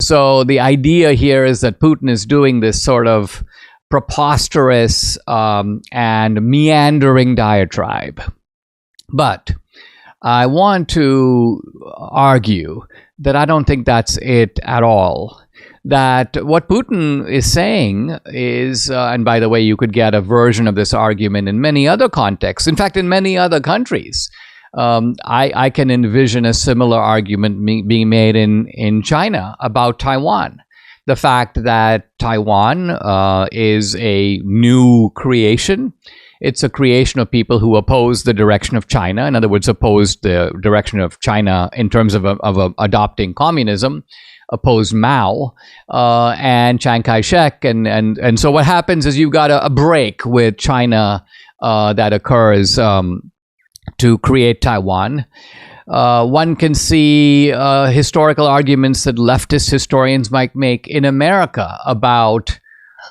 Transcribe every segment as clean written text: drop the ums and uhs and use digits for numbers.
So the idea here is that Putin is doing this sort of preposterous and meandering diatribe. But I want to argue that I don't think that's it at all. That what Putin is saying is, and by the way, you could get a version of this argument in many other contexts. In fact, in many other countries. I can envision a similar argument being made in China about Taiwan. The fact that Taiwan is a new creation. It's a creation of people who oppose the direction of China. In other words, oppose the direction of China in terms of adopting communism, opposed Mao and Chiang Kai-shek. And so what happens is you've got a break with China that occurs to create Taiwan. One can see historical arguments that leftist historians might make in America about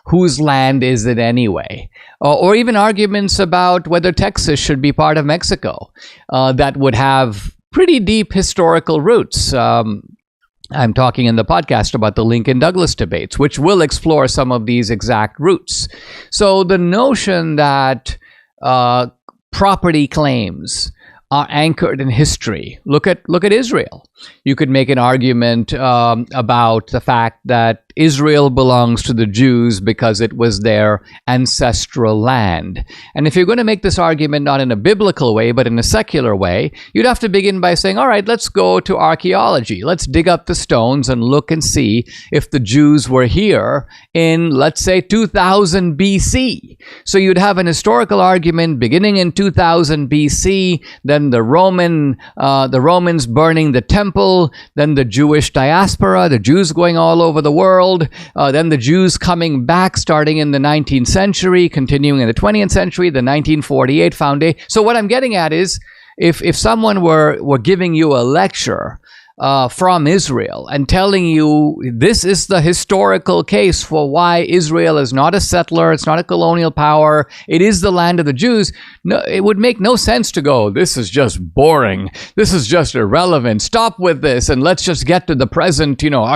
whose land is it anyway? Or even arguments about whether Texas should be part of Mexico that would have pretty deep historical roots. I'm talking in the podcast about the Lincoln-Douglas debates, which will explore some of these exact roots. So the notion that property claims are anchored in history. Look at Israel. You could make an argument about the fact that Israel belongs to the Jews because it was their ancestral land. And if you're going to make this argument not in a biblical way, but in a secular way, you'd have to begin by saying, all right, let's go to archaeology. Let's dig up the stones and look and see if the Jews were here in, let's say, 2000 BC. So you'd have an historical argument beginning in 2000 BC, then the Romans burning the temple, then the Jewish diaspora, the Jews going all over the world, then the Jews coming back starting in the 19th century, continuing in the 20th century, the 1948 foundation. So what I'm getting at is, if someone were giving you a lecture from Israel and telling you this is the historical case for why Israel is not a settler, it's not a colonial power, it is the land of the Jews, no, it would make no sense to go, this is just boring, this is just irrelevant, stop with this and let's just get to the present,